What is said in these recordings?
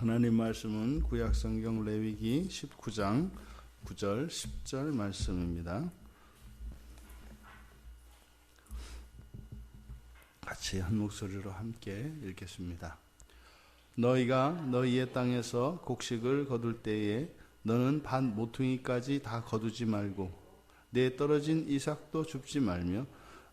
하나님 말씀은 구약성경 레위기 19장 9절 10절 말씀입니다. 같이 한 목소리로 함께 읽겠습니다. 너희가 너희의 땅에서 곡식을 거둘 때에 너는 밭 모퉁이까지 다 거두지 말고 내 떨어진 이삭도 줍지 말며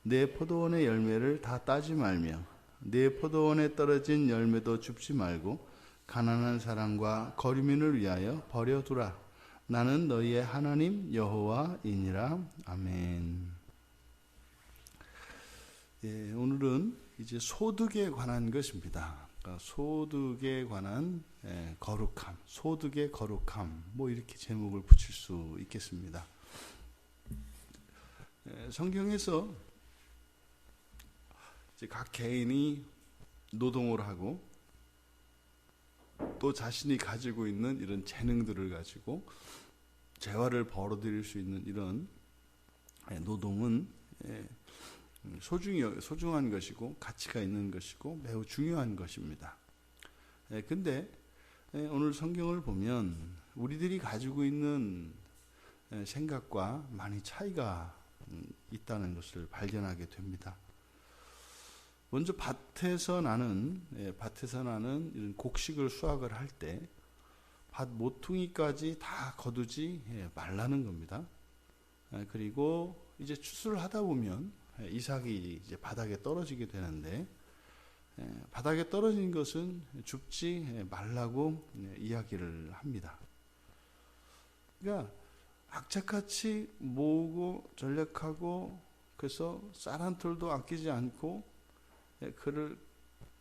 내 포도원의 열매를 다 따지 말며 내 포도원에 떨어진 열매도 줍지 말고 가난한 사람과 거류민을 위하여 버려두라. 나는 너희의 하나님 여호와이니라. 아멘. 예, 오늘은 이제 소득에 관한 것입니다. 그러니까 소득에 관한 거룩함, 소득의 거룩함, 뭐 이렇게 제목을 붙일 수 있겠습니다. 성경에서 이제 각 개인이 노동을 하고 또 자신이 가지고 있는 이런 재능들을 가지고 재화를 벌어들일 수 있는 이런 노동은 소중한 것이고 가치가 있는 것이고 매우 중요한 것입니다. 근데 오늘 성경을 보면 우리들이 가지고 있는 생각과 많이 차이가 있다는 것을 발견하게 됩니다. 먼저 밭에서 나는 이런 곡식을 수확을 할 때 밭 모퉁이까지 다 거두지 말라는 겁니다. 그리고 이제 추수를 하다 보면 이삭이 이제 바닥에 떨어지게 되는데 바닥에 떨어진 것은 줍지 말라고 이야기를 합니다. 그러니까 악착같이 모으고 전략하고 그래서 쌀 한 톨도 아끼지 않고 그를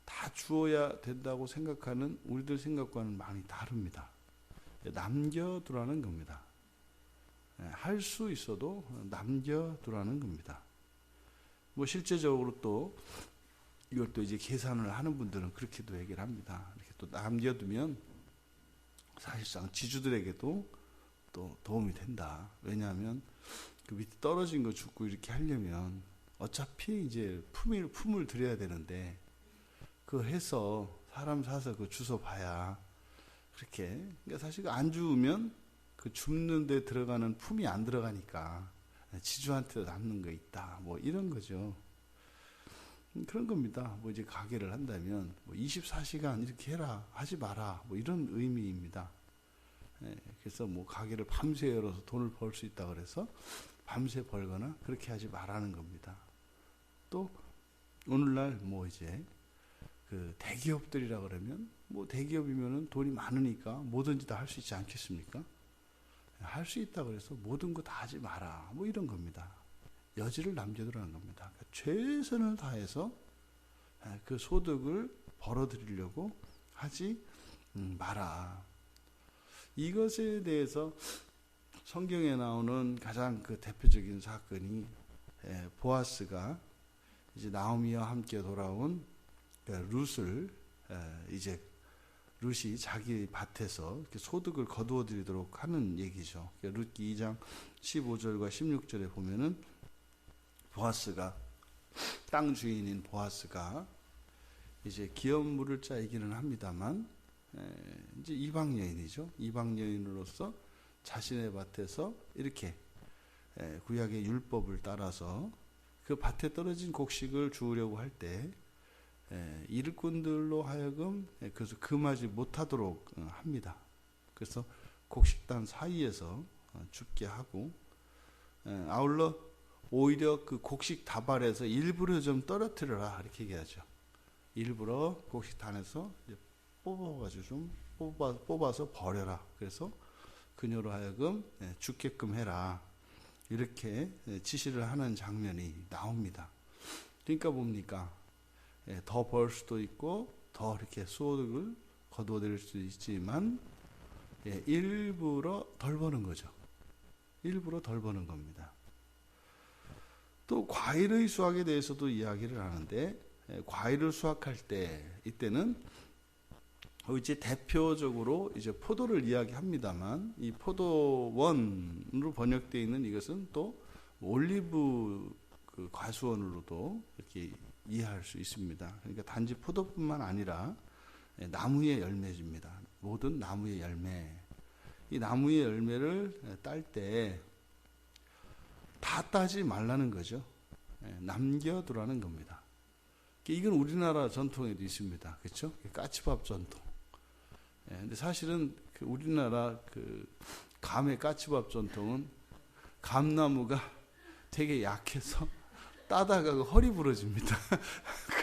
다 주어야 된다고 생각하는 우리들 생각과는 많이 다릅니다. 남겨두라는 겁니다. 할 수 있어도 남겨두라는 겁니다. 뭐 실제적으로 또 이걸 또 이제 계산을 하는 분들은 그렇게도 얘기를 합니다. 이렇게 또 남겨두면 사실상 지주들에게도 또 도움이 된다. 왜냐하면 그 밑에 떨어진 거 줍고 이렇게 하려면 어차피 이제 품을 들여야 되는데 그거 해서 사람 사서 그 주워 봐야 그렇게 그러니까 사실 안 주우면 그 줍는 데 들어가는 품이 안 들어가니까 지주한테 남는 거 있다 뭐 이런 거죠. 그런 겁니다. 뭐 이제 가게를 한다면 뭐 24시간 이렇게 해라 하지 마라 뭐 이런 의미입니다. 그래서 뭐 가게를 밤새 열어서 돈을 벌 수 있다 그래서 밤새 벌거나 그렇게 하지 말라는 겁니다. 또 오늘날 뭐 이제 그 대기업들이라 그러면 뭐 대기업이면은 돈이 많으니까 뭐든지 다 할 수 있지 않겠습니까? 할 수 있다 그래서 모든 거 다 하지 마라 뭐 이런 겁니다. 여지를 남겨두라는 겁니다. 그러니까 최선을 다해서 그 소득을 벌어들이려고 하지 마라. 이것에 대해서 성경에 나오는 가장 그 대표적인 사건이 보아스가 이제 나오미와 함께 돌아온 룻을 이제 룻이 자기 밭에서 이렇게 소득을 거두어 드리도록 하는 얘기죠. 룻기 2장 15절과 16절에 보면은 보아스가 땅 주인인 보아스가 이제 기업물을 짜이기는 합니다만 이제 이방 여인이죠. 이방 여인으로서 자신의 밭에서 이렇게 구약의 율법을 따라서 그 밭에 떨어진 곡식을 주우려고 할 때 일꾼들로 하여금 그래서 금하지 못하도록 합니다. 그래서 곡식단 사이에서 줍게 하고 아울러 오히려 그 곡식 다발에서 일부러 좀 떨어뜨려라 이렇게 얘기하죠. 일부러 곡식단에서 뽑아가지고 좀 뽑아서 버려라. 그래서 그녀로 하여금 죽게끔 해라. 이렇게 지시를 하는 장면이 나옵니다. 그러니까 뭡니까? 더 벌 수도 있고 더 이렇게 소득을 거두어들일 수도 있지만 일부러 덜 버는 거죠. 일부러 덜 버는 겁니다. 또 과일의 수확에 대해서도 이야기를 하는데 과일을 수확할 때 이때는 이제 대표적으로 이제 포도를 이야기합니다만 이 포도원으로 번역되어 있는 이것은 또 올리브 그 과수원으로도 이렇게 이해할 수 있습니다. 그러니까 단지 포도뿐만 아니라 나무의 열매입니다. 모든 나무의 열매. 이 나무의 열매를 딸 때 다 따지 말라는 거죠. 남겨두라는 겁니다. 이건 우리나라 전통에도 있습니다. 그렇죠? 까치밥 전통. 근데 사실은 그 우리나라 그 감의 까치밥 전통은 감나무가 되게 약해서 따다가 허리 부러집니다.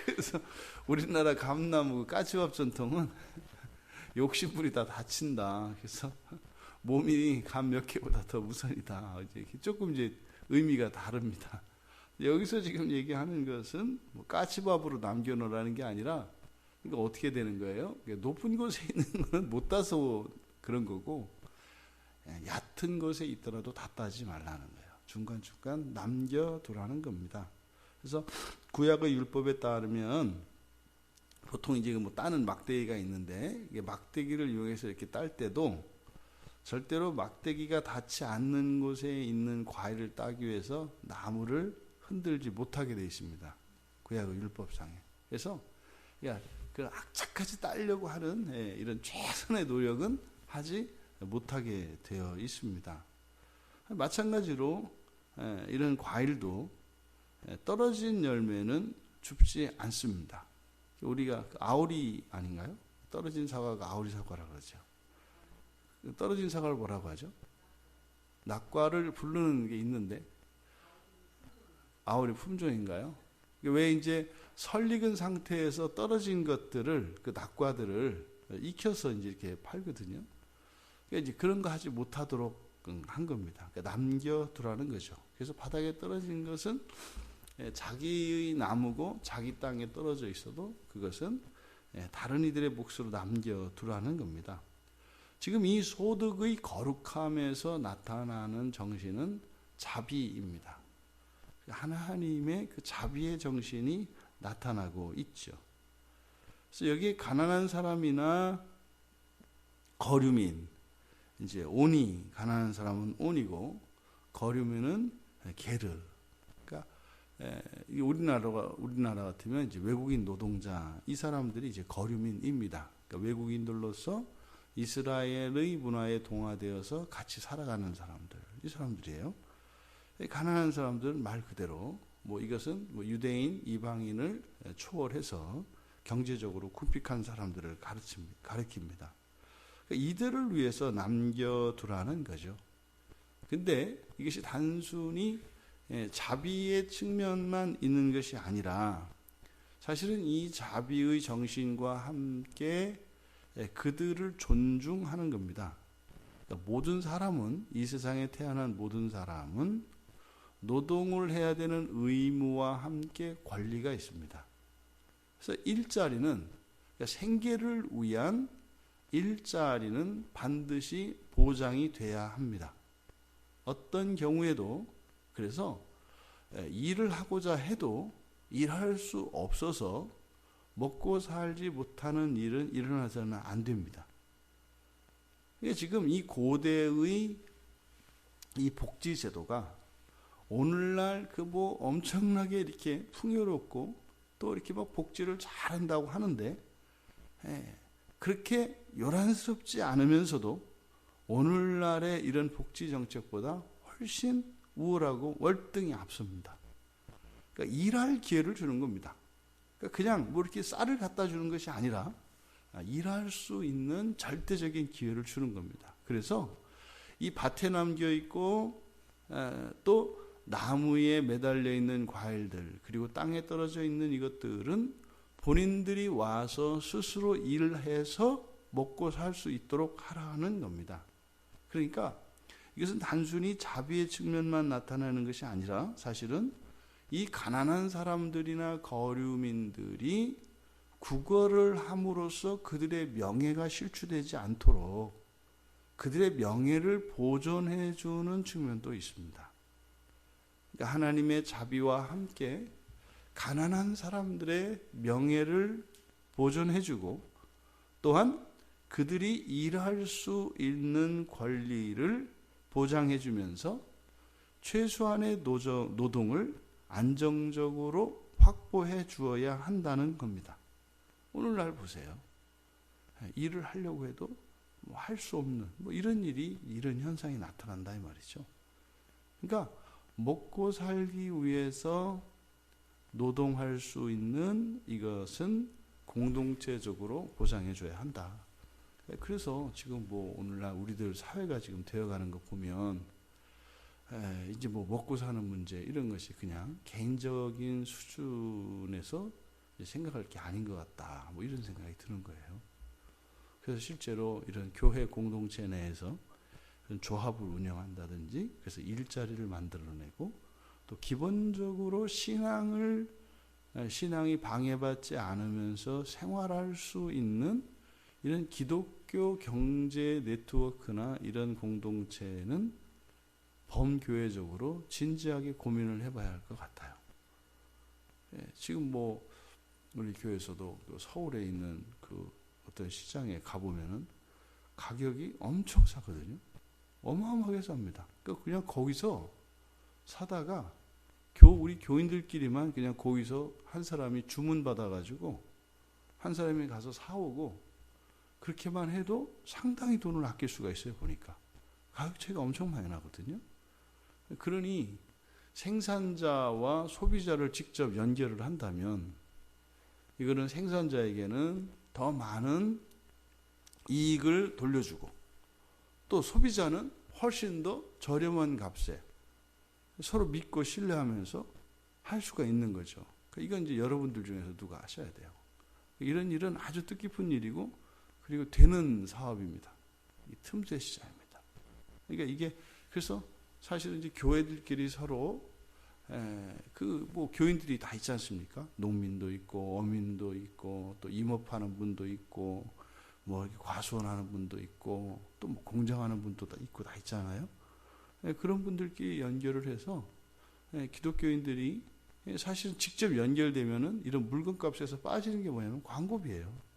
그래서 우리나라 감나무 까치밥 전통은 욕심부리 다 다친다. 그래서 몸이 감 몇 개보다 더 우선이다. 조금 이제 의미가 다릅니다. 여기서 지금 얘기하는 것은 뭐 까치밥으로 남겨놓으라는 게 아니라, 그러니까 어떻게 되는 거예요? 높은 곳에 있는 건 못 따서 그런 거고, 얕은 곳에 있더라도 다 따지 말라는 거예요. 중간중간 남겨두라는 겁니다. 그래서 구약의 율법에 따르면 보통 이제 뭐 따는 막대기가 있는데, 이게 막대기를 이용해서 이렇게 딸 때도 절대로 막대기가 닿지 않는 곳에 있는 과일을 따기 위해서 나무를 흔들지 못하게 되어 있습니다. 구약의 율법상에. 그래서 그 악착같이 따려고 하는 이런 최선의 노력은 하지 못하게 되어 있습니다. 마찬가지로 이런 과일도 떨어진 열매는 줍지 않습니다. 우리가 아오리 아닌가요? 떨어진 사과가 아오리 사과라고 그러죠. 떨어진 사과를 뭐라고 하죠? 낙과를 부르는 게 있는데 아오리 품종인가요? 왜 이제 설익은 상태에서 떨어진 것들을, 그 낙과들을 익혀서 이제 이렇게 팔거든요. 그러니까 이제 그런 거 하지 못하도록 한 겁니다. 그러니까 남겨두라는 거죠. 그래서 바닥에 떨어진 것은 자기의 나무고 자기 땅에 떨어져 있어도 그것은 다른 이들의 몫으로 남겨두라는 겁니다. 지금 이 소득의 거룩함에서 나타나는 정신은 자비입니다. 하나님의 그 자비의 정신이 나타나고 있죠. 그래서 여기에 가난한 사람이나 거류민, 이제 온이, 가난한 사람은 온이고 거류민은 게르. 그러니까 우리나라 같으면 이제 외국인 노동자, 이 사람들이 이제 거류민입니다. 그러니까 외국인들로서 이스라엘의 문화에 동화되어서 같이 살아가는 사람들, 이 사람들이에요. 가난한 사람들은 말 그대로 뭐 이것은 뭐 유대인, 이방인을 초월해서 경제적으로 굽익한 사람들을 가리킵니다. 그러니까 이들을 위해서 남겨두라는 거죠. 근데 이것이 단순히 자비의 측면만 있는 것이 아니라 사실은 이 자비의 정신과 함께 그들을 존중하는 겁니다. 그러니까 모든 사람은, 이 세상에 태어난 모든 사람은 노동을 해야 되는 의무와 함께 권리가 있습니다. 그래서 일자리는, 그러니까 생계를 위한 일자리는 반드시 보장이 돼야 합니다. 어떤 경우에도, 그래서 일을 하고자 해도 일할 수 없어서 먹고 살지 못하는 일은 일어나서는 안 됩니다. 그러니까 지금 이 고대의 이 복지 제도가 오늘날 그 뭐 엄청나게 이렇게 풍요롭고 또 이렇게 막 복지를 잘한다고 하는데, 그렇게 요란스럽지 않으면서도 오늘날의 이런 복지 정책보다 훨씬 우월하고 월등히 앞섭니다. 그러니까 일할 기회를 주는 겁니다. 그러니까 그냥 뭐 이렇게 쌀을 갖다 주는 것이 아니라 일할 수 있는 절대적인 기회를 주는 겁니다. 그래서 이 밭에 남겨 있고 또 나무에 매달려 있는 과일들, 그리고 땅에 떨어져 있는 이것들은 본인들이 와서 스스로 일해서 먹고 살 수 있도록 하라는 겁니다. 그러니까 이것은 단순히 자비의 측면만 나타나는 것이 아니라 사실은 이 가난한 사람들이나 거류민들이 구걸을 함으로써 그들의 명예가 실추되지 않도록 그들의 명예를 보존해 주는 측면도 있습니다. 그러니까 하나님의 자비와 함께 가난한 사람들의 명예를 보존해 주고 또한 그들이 일할 수 있는 권리를 보장해 주면서 최소한의 노동을 안정적으로 확보해 주어야 한다는 겁니다. 오늘날 보세요. 일을 하려고 해도 할 수 없는 이런 이런 현상이 나타난다 이 말이죠. 그러니까 먹고 살기 위해서 노동할 수 있는 이것은 공동체적으로 보장해 줘야 한다. 그래서 지금 오늘날 우리들 사회가 지금 되어가는 거 보면 이제 먹고 사는 문제 이런 것이 그냥 개인적인 수준에서 생각할 게 아닌 것 같다. 이런 생각이 드는 거예요. 그래서 실제로 이런 교회 공동체 내에서 조합을 운영한다든지 그래서 일자리를 만들어내고 또 기본적으로 신앙이 방해받지 않으면서 생활할 수 있는 이런 기독교 경제 네트워크나 이런 공동체는 범교회적으로 진지하게 고민을 해봐야 할 것 같아요. 지금 우리 교회에서도 서울에 있는 그 어떤 시장에 가보면은 가격이 엄청 싸거든요. 어마어마하게 쌉니다. 그냥 거기서 사다가 우리 교인들끼리만 그냥 거기서 한 사람이 주문 받아가지고 한 사람이 가서 사오고 그렇게만 해도 상당히 돈을 아낄 수가 있어요. 보니까 가격 차이가 엄청 많이 나거든요. 그러니 생산자와 소비자를 직접 연결을 한다면 이거는 생산자에게는 더 많은 이익을 돌려주고 또 소비자는 훨씬 더 저렴한 값에 서로 믿고 신뢰하면서 할 수가 있는 거죠. 이건 이제 여러분들 중에서 누가 하셔야 돼요. 이런 일은 아주 뜻깊은 일이고 그리고 되는 사업입니다. 이 틈새 시장입니다. 그러니까 이게 그래서 사실은 이제 교회들끼리 서로 교인들이 다 있지 않습니까? 농민도 있고 어민도 있고 또 임업하는 분도 있고 과수원하는 분도 있고 또 공장하는 분도 다 있고 다 있잖아요. 그런 분들끼리 연결을 해서 기독교인들이 사실 직접 연결되면은 이런 물건값에서 빠지는 게 뭐냐면 광고비예요.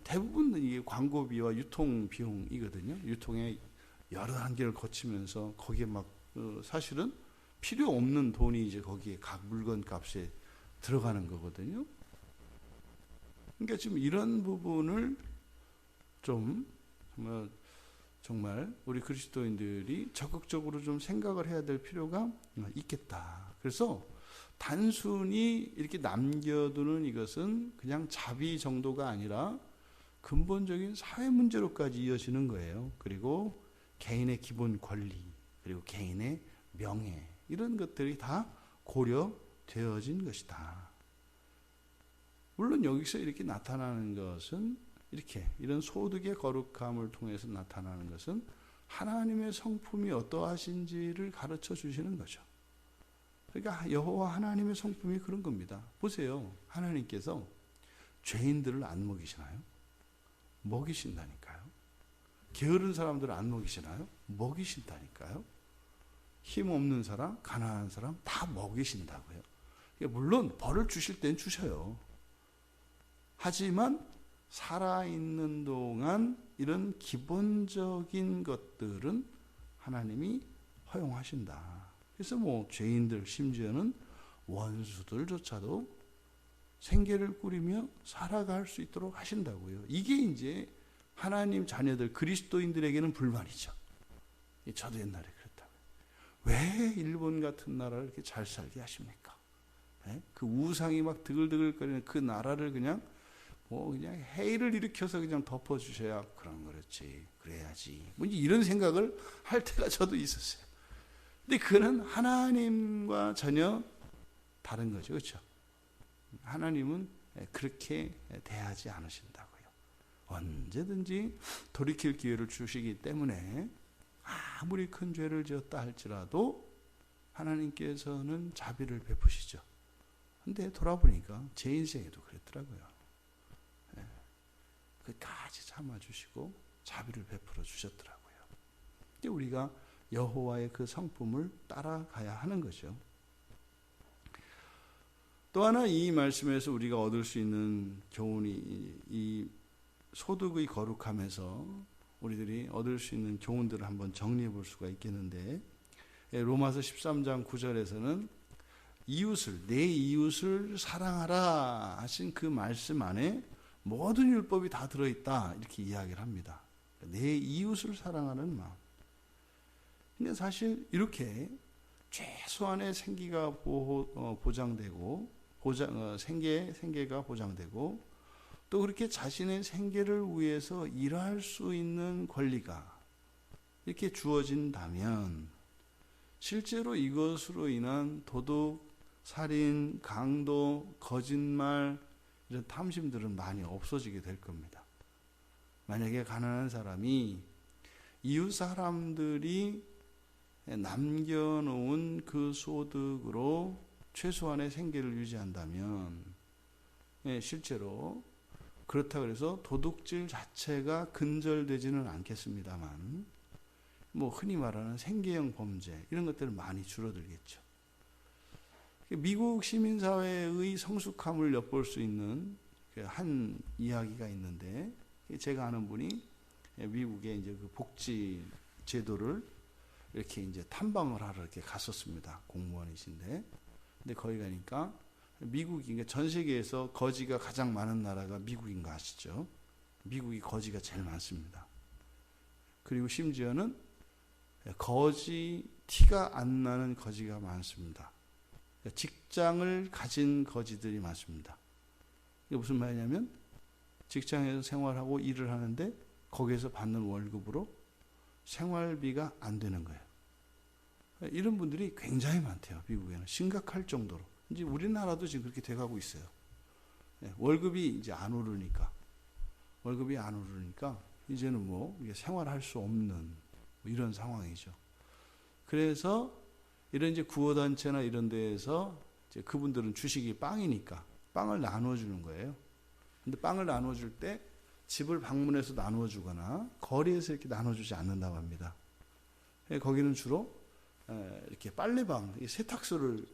대부분 이게 광고비와 유통 비용이거든요. 유통의 여러 단계를 거치면서 거기에 사실은 필요 없는 돈이 이제 거기에 각 물건 값에 들어가는 거거든요. 그러니까 지금 이런 부분을 좀 정말 우리 그리스도인들이 적극적으로 좀 생각을 해야 될 필요가 있겠다. 그래서 단순히 이렇게 남겨두는 이것은 그냥 자비 정도가 아니라 근본적인 사회 문제로까지 이어지는 거예요. 그리고 개인의 기본 권리, 그리고 개인의 명예 이런 것들이 다 고려되어진 것이다. 물론 여기서 이렇게 나타나는 것은 이런 소득의 거룩함을 통해서 나타나는 것은 하나님의 성품이 어떠하신지를 가르쳐 주시는 거죠. 그러니까 여호와 하나님의 성품이 그런 겁니다. 보세요. 하나님께서 죄인들을 안 먹이시나요? 먹이신다니까요. 게으른 사람들을 안 먹이시나요? 먹이신다니까요. 힘없는 사람, 가난한 사람 다 먹이신다고요. 물론 벌을 주실 땐 주셔요. 하지만 살아있는 동안 이런 기본적인 것들은 하나님이 허용하신다. 그래서 죄인들 심지어는 원수들조차도 생계를 꾸리며 살아갈 수 있도록 하신다고요. 이게 이제 하나님 자녀들 그리스도인들에게는 불만이죠. 저도 옛날에 그랬다고요. 왜 일본 같은 나라를 이렇게 잘 살게 하십니까? 그 우상이 막 드글드글거리는 그 나라를 그냥 해일을 일으켜서 그냥 덮어주셔야 그렇지 그래야지 이런 생각을 할 때가 저도 있었어요. 근데 그는 하나님과 전혀 다른 거죠. 그렇죠? 하나님은 그렇게 대하지 않으신다고요. 언제든지 돌이킬 기회를 주시기 때문에 아무리 큰 죄를 지었다 할지라도 하나님께서는 자비를 베푸시죠. 근데 돌아보니까 제 인생에도 그랬더라고요. 끝까지 참아주시고 자비를 베풀어 주셨더라고요. 근데 우리가 여호와의 그 성품을 따라가야 하는 거죠. 또 하나 이 말씀에서 우리가 얻을 수 있는 교훈이 이 소득의 거룩함에서 우리들이 얻을 수 있는 교훈들을 한번 정리해 볼 수가 있겠는데 로마서 13장 9절에서는 내 이웃을 사랑하라 하신 그 말씀 안에 모든 율법이 다 들어있다 이렇게 이야기를 합니다. 내 이웃을 사랑하는 마음. 근데 사실 이렇게 최소한의 생기가 보장되고 생계가 보장되고 또 그렇게 자신의 생계를 위해서 일할 수 있는 권리가 이렇게 주어진다면 실제로 이것으로 인한 도둑, 살인, 강도, 거짓말 이런 탐심들은 많이 없어지게 될 겁니다. 만약에 가난한 사람이 이웃 사람들이 남겨놓은 그 소득으로 최소한의 생계를 유지한다면 실제로 그렇다고 해서 도둑질 자체가 근절되지는 않겠습니다만 흔히 말하는 생계형 범죄 이런 것들은 많이 줄어들겠죠. 미국 시민사회의 성숙함을 엿볼 수 있는 한 이야기가 있는데 제가 아는 분이 미국의 이제 그 복지 제도를 이렇게 이제 탐방을 하러 이렇게 갔었습니다. 공무원이신데. 근데 거기 가니까 미국이 전 세계에서 거지가 가장 많은 나라가 미국인 거 아시죠? 미국이 거지가 제일 많습니다. 그리고 심지어는 거지 티가 안 나는 거지가 많습니다. 직장을 가진 거지들이 많습니다. 이게 무슨 말이냐면 직장에서 생활하고 일을 하는데 거기에서 받는 월급으로 생활비가 안 되는 거예요. 이런 분들이 굉장히 많대요. 미국에는 심각할 정도로. 이제 우리나라도 지금 그렇게 돼가고 있어요. 월급이 이제 안 오르니까 이제는 이게 생활할 수 없는 이런 상황이죠. 그래서 이런 이제 구호단체나 이런 데에서 이제 그분들은 주식이 빵이니까 빵을 나눠주는 거예요. 근데 빵을 나눠줄 때 집을 방문해서 나눠주거나 거리에서 이렇게 나눠주지 않는다고 합니다. 거기는 주로 이렇게 빨래방, 세탁소를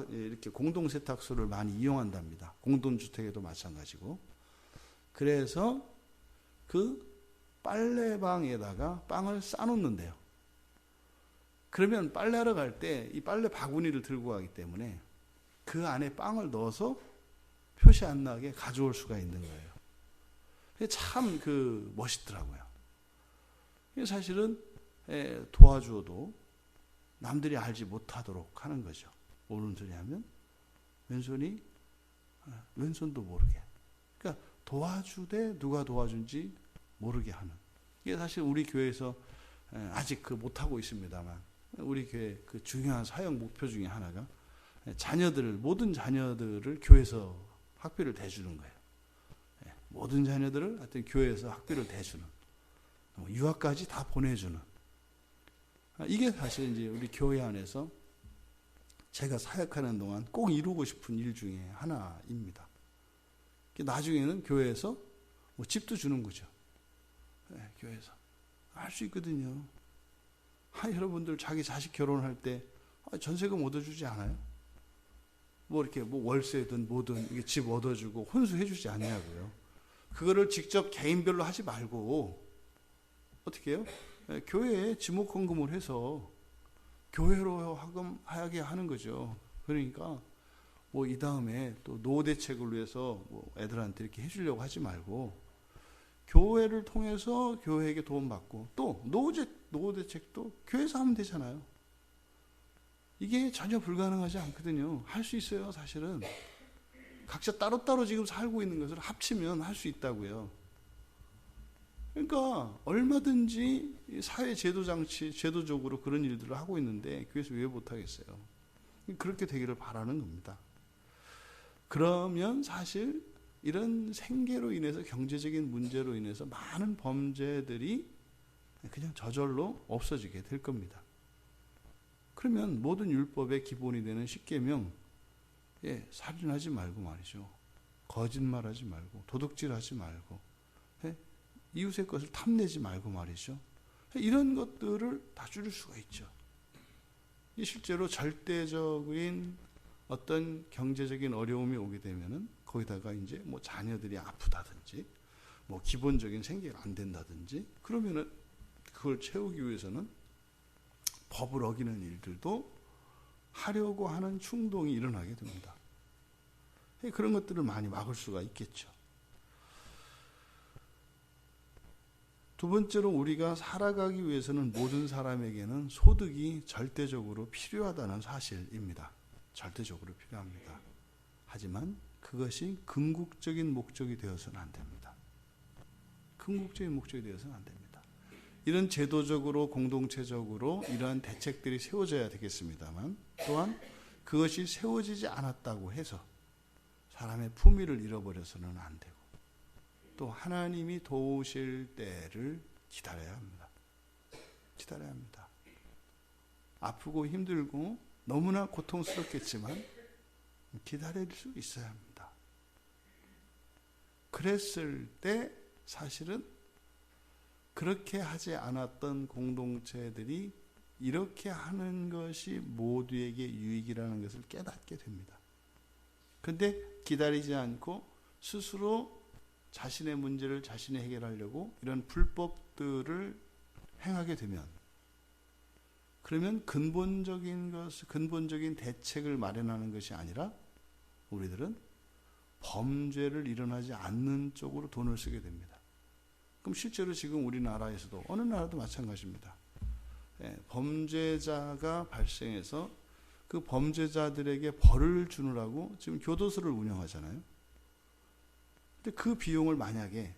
이렇게 공동 세탁소를 많이 이용한답니다. 공동주택에도 마찬가지고. 그래서 그 빨래방에다가 빵을 싸놓는데요. 그러면 빨래하러 갈 때 이 빨래 바구니를 들고 가기 때문에 그 안에 빵을 넣어서 표시 안 나게 가져올 수가 있는 거예요. 참 멋있더라고요. 사실은 도와줘도 남들이 알지 못하도록 하는 거죠. 오른손이 하면 왼손도 모르게. 그러니까 도와주되 누가 도와준지 모르게 하는. 이게 사실 우리 교회에서 아직 못하고 있습니다만 우리 교회 그 중요한 사역 목표 중에 하나가 모든 자녀들을 교회에서 학비를 대주는 거예요. 모든 자녀들을 하여튼 교회에서 학비를 대주는, 유학까지 다 보내주는. 이게 사실 이제 우리 교회 안에서 제가 사역하는 동안 꼭 이루고 싶은 일 중에 하나입니다. 나중에는 교회에서 집도 주는 거죠. 교회에서 할 수 있거든요. 여러분들 자기 자식 결혼할 때 전세금 얻어주지 않아요? 이렇게 월세든 뭐든 이게 집 얻어주고 혼수해주지 않냐고요. 그거를 직접 개인별로 하지 말고 어떻게 해요? 교회에 지목헌금을 해서 교회로 하게 하는 거죠. 그러니까 이 다음에 또 노후 대책을 위해서 애들한테 이렇게 해주려고 하지 말고 교회를 통해서 교회에게 도움받고 또 노후 대책도 교회에서 하면 되잖아요. 이게 전혀 불가능하지 않거든요. 할 수 있어요, 사실은. 각자 따로따로 지금 살고 있는 것을 합치면 할 수 있다고요. 그러니까 얼마든지 사회 제도적으로 그런 일들을 하고 있는데 교회에서 왜 못하겠어요? 그렇게 되기를 바라는 겁니다. 그러면 사실 이런 생계로 인해서 경제적인 문제로 인해서 많은 범죄들이 그냥 저절로 없어지게 될 겁니다. 그러면 모든 율법의 기본이 되는 십계명, 살인하지 말고 말이죠. 거짓말하지 말고 도둑질하지 말고 이웃의 것을 탐내지 말고 말이죠. 이런 것들을 다 줄일 수가 있죠. 실제로 절대적인 어떤 경제적인 어려움이 오게 되면은 거기다가 이제 자녀들이 아프다든지 기본적인 생계가 안 된다든지 그러면은 그걸 채우기 위해서는 법을 어기는 일들도 하려고 하는 충동이 일어나게 됩니다. 그런 것들을 많이 막을 수가 있겠죠. 두 번째로 우리가 살아가기 위해서는 모든 사람에게는 소득이 절대적으로 필요하다는 사실입니다. 절대적으로 필요합니다. 하지만 그것이 궁극적인 목적이 되어서는 안 됩니다. 궁극적인 목적이 되어서는 안 됩니다. 이런 제도적으로 공동체적으로 이러한 대책들이 세워져야 되겠습니다만 또한 그것이 세워지지 않았다고 해서 사람의 품위를 잃어버려서는 안 되고 또 하나님이 도우실 때를 기다려야 합니다. 기다려야 합니다. 아프고 힘들고 너무나 고통스럽겠지만 기다릴 수 있어야 합니다. 그랬을 때 사실은 그렇게 하지 않았던 공동체들이 이렇게 하는 것이 모두에게 유익이라는 것을 깨닫게 됩니다. 그런데 기다리지 않고 스스로 자신의 문제를 자신이 해결하려고 이런 불법들을 행하게 되면 그러면 근본적인 대책을 마련하는 것이 아니라 우리들은 범죄를 일어나지 않는 쪽으로 돈을 쓰게 됩니다. 그럼 실제로 지금 우리나라에서도 어느 나라도 마찬가지입니다. 범죄자가 발생해서 그 범죄자들에게 벌을 주느라고 지금 교도소를 운영하잖아요. 근데 그 비용을 만약에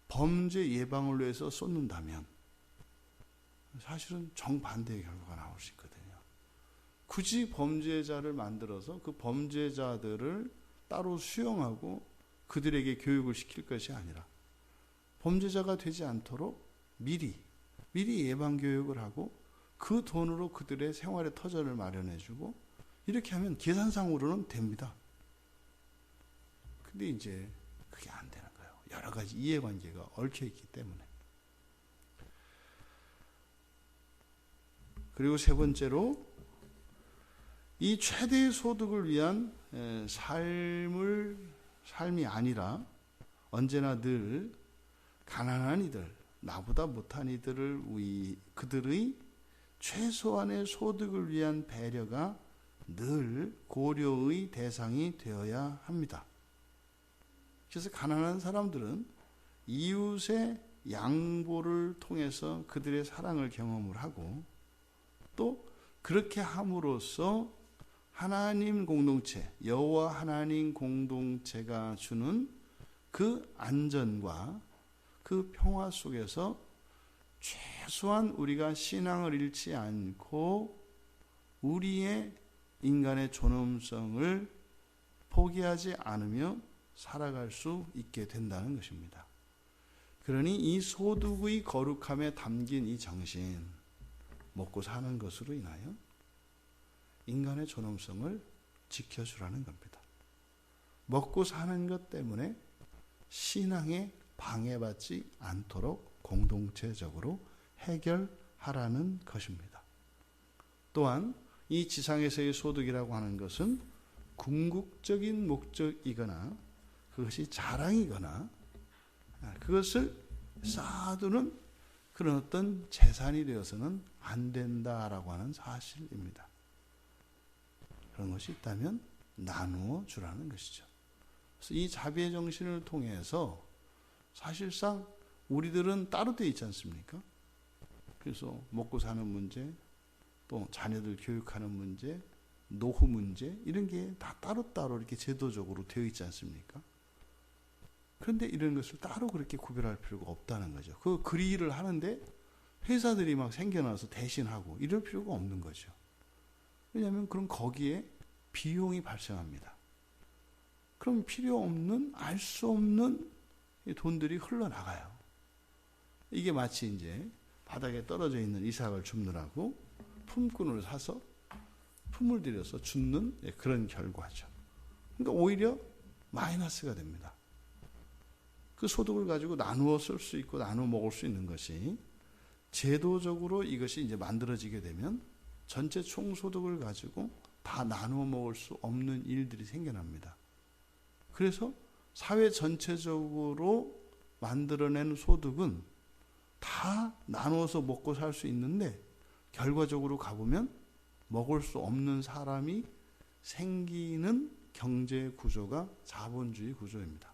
범죄 예방을 위해서 쏟는다면 사실은 정반대의 결과가 나올 수 있거든요. 굳이 범죄자를 만들어서 그 범죄자들을 따로 수용하고 그들에게 교육을 시킬 것이 아니라 범죄자가 되지 않도록 미리 예방교육을 하고 그 돈으로 그들의 생활의 터전을 마련해주고 이렇게 하면 계산상으로는 됩니다. 근데 이제 그게 안 되는 거예요. 여러 가지 이해관계가 얽혀있기 때문에. 그리고 세 번째로 이 최대의 소득을 위한 삶이 아니라 언제나 늘 가난한 이들, 나보다 못한 이들을 그들의 최소한의 소득을 위한 배려가 늘 고려의 대상이 되어야 합니다. 그래서 가난한 사람들은 이웃의 양보를 통해서 그들의 사랑을 경험을 하고 또 그렇게 함으로써 하나님 공동체, 여호와 하나님 공동체가 주는 그 안전과 그 평화 속에서 최소한 우리가 신앙을 잃지 않고 우리의 인간의 존엄성을 포기하지 않으며 살아갈 수 있게 된다는 것입니다. 그러니 이 소득의 거룩함에 담긴 이 정신, 먹고 사는 것으로 인하여 인간의 존엄성을 지켜주라는 겁니다. 먹고 사는 것 때문에 신앙에 방해받지 않도록 공동체적으로 해결하라는 것입니다. 또한 이 지상에서의 소득이라고 하는 것은 궁극적인 목적이거나 그것이 자랑이거나 그것을 쌓아두는 그런 어떤 재산이 되어서는 안 된다라고 하는 사실입니다. 그런 것이 있다면 나누어 주라는 것이죠. 그래서 이 자비의 정신을 통해서 사실상 우리들은 따로 되어 있지 않습니까? 그래서 먹고 사는 문제, 또 자녀들 교육하는 문제, 노후 문제 이런 게 다 따로따로 이렇게 제도적으로 되어 있지 않습니까? 그런데 이런 것을 따로 그렇게 구별할 필요가 없다는 거죠. 그 일을 하는데 회사들이 막 생겨나서 대신하고 이럴 필요가 없는 거죠. 왜냐하면 그럼 거기에 비용이 발생합니다. 그럼 필요 없는, 알 수 없는 돈들이 흘러나가요. 이게 마치 이제 바닥에 떨어져 있는 이삭을 줍느라고 품꾼을 사서 품을 들여서 줍는 그런 결과죠. 그러니까 오히려 마이너스가 됩니다. 그 소득을 가지고 나누어 쓸 수 있고 나누어 먹을 수 있는 것이 제도적으로 이것이 이제 만들어지게 되면 전체 총소득을 가지고 다 나누어 먹을 수 없는 일들이 생겨납니다. 그래서 사회 전체적으로 만들어낸 소득은 다 나누어서 먹고 살 수 있는데 결과적으로 가보면 먹을 수 없는 사람이 생기는 경제 구조가 자본주의 구조입니다.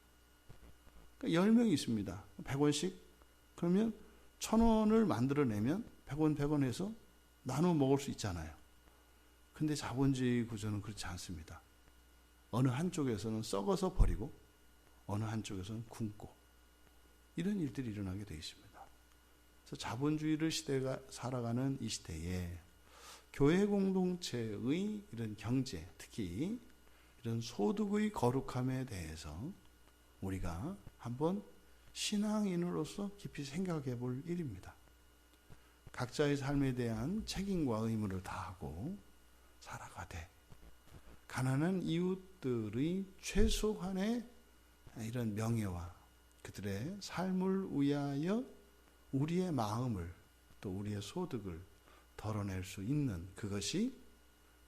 그러니까 10명이 있습니다. 100원씩 그러면 1,000원을 만들어내면 100원, 100원 해서 나눠 먹을 수 있잖아요. 근데 자본주의 구조는 그렇지 않습니다. 어느 한쪽에서는 썩어서 버리고 어느 한쪽에서는 굶고 이런 일들이 일어나게 되어 있습니다. 그래서 자본주의를 시대가 살아가는 이 시대에 교회 공동체의 이런 경제, 특히 이런 소득의 거룩함에 대해서 우리가 한번 신앙인으로서 깊이 생각해 볼 일입니다. 각자의 삶에 대한 책임과 의무를 다하고 살아가되 가난한 이웃들의 최소한의 이런 명예와 그들의 삶을 위하여 우리의 마음을 또 우리의 소득을 덜어낼 수 있는 그것이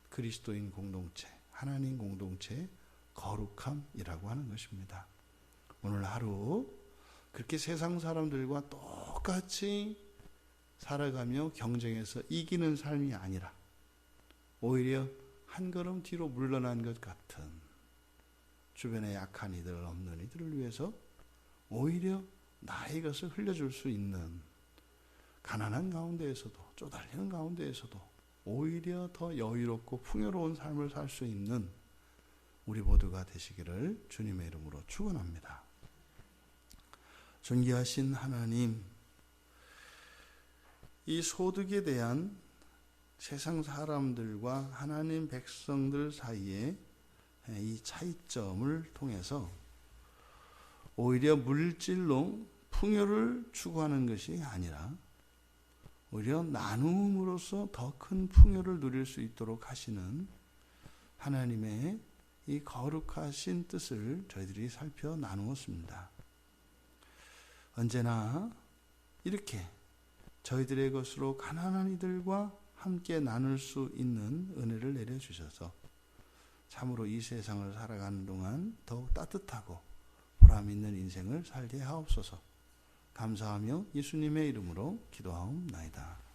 그리스도인 공동체, 하나님 공동체의 거룩함이라고 하는 것입니다. 오늘 하루 그렇게 세상 사람들과 똑같이 살아가며 경쟁해서 이기는 삶이 아니라 오히려 한 걸음 뒤로 물러난 것 같은 주변에 약한 이들, 없는 이들을 위해서 오히려 나의 것을 흘려줄 수 있는 가난한 가운데에서도 쪼달리는 가운데에서도 오히려 더 여유롭고 풍요로운 삶을 살 수 있는 우리 모두가 되시기를 주님의 이름으로 축원합니다. 존귀하신 하나님, 이 소득에 대한 세상 사람들과 하나님 백성들 사이에 이 차이점을 통해서 오히려 물질로 풍요를 추구하는 것이 아니라 오히려 나눔으로써 더 큰 풍요를 누릴 수 있도록 하시는 하나님의 이 거룩하신 뜻을 저희들이 살펴 나누었습니다. 언제나 이렇게 저희들의 것으로 가난한 이들과 함께 나눌 수 있는 은혜를 내려주셔서 참으로 이 세상을 살아가는 동안 더욱 따뜻하고 보람 있는 인생을 살게 하옵소서. 감사하며 예수님의 이름으로 기도하옵나이다.